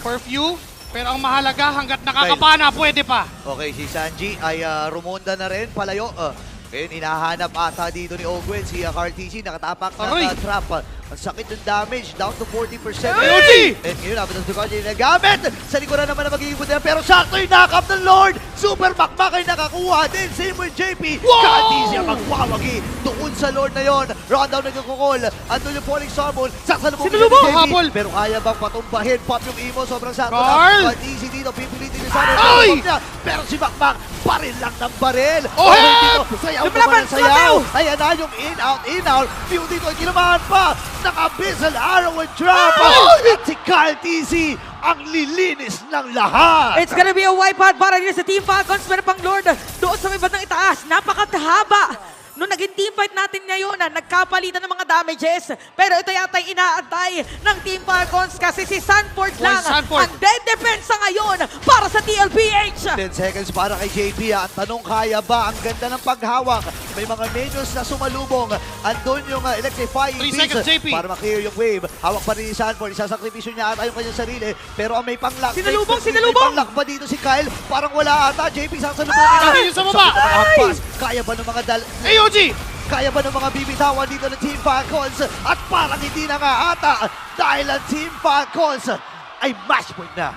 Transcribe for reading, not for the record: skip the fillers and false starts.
for few. Pero ang mahalaga, hanggat nakakapana, pwede pa. Okay, si Sanji ay rumonda na rin, palayo. Ngayon, hinahanap ata dito ni Ogwen, si Carl TC, nakatapak ng trap. Ang sakit ng damage, down to 40%. Hey! And ngayon, abot ng Sukar, nagamit. Sa likuran naman na magiging buti. Pero sakto yung knock-up ng Lord. Super Makmak ay nakakuha din. Same with JP. Carl TC ang magwawagi doon sa Lord na yon. Rundown nagkukukol. Andun yung falling Starball. Saksalubong Sinulubong! Habol! Pero kaya bang patumbahin? Pop yung emo, sobrang sakto Carl! Carl TC dito, pipilitin ni Sana. Ay! Pero si Makmak, baril lang ng baril. Oh, dito, sayaw naman Lumalaban! ang sayaw. Ayan na yung in, out. View dito ay kinamahan pa. Naka-Abyssal Arrow and Trap. At si Carl TC ang lilinis ng lahat. It's gonna be a wipeout para din sa Team Falcons. Meron pang Lord doon sa may bandang itaas. Napakahaba. Nung naging team fight natin ngayon, nagkapalitan ng mga damages. Pero ito yata yung inaantay ng Team Falcons kasi si Sanford lang Sanford. ang dead depensa ngayon para sa TLPH. 10 seconds para kay JP. Ang tanong, kaya ba? Ang ganda ng paghawak. May mga minions na sumalubong. Andun yung electrifying 3 beams seconds, JP. para maklear yung wave. Hawak pa rin ni Sanford. Isasakripisyo niya ata yung kanyang sarili. Pero ang may panglock. Sinalubong! May panglock ba dito si Kyle? Parang wala ata. JP sasalubong Ay! Yun sa baba! Kaya ba ng mga AOG! Kaya ba ng mga bibitawan dito ng Team Falcons? At parang hindi na nga ata dahil ang Team Falcons ay match point na.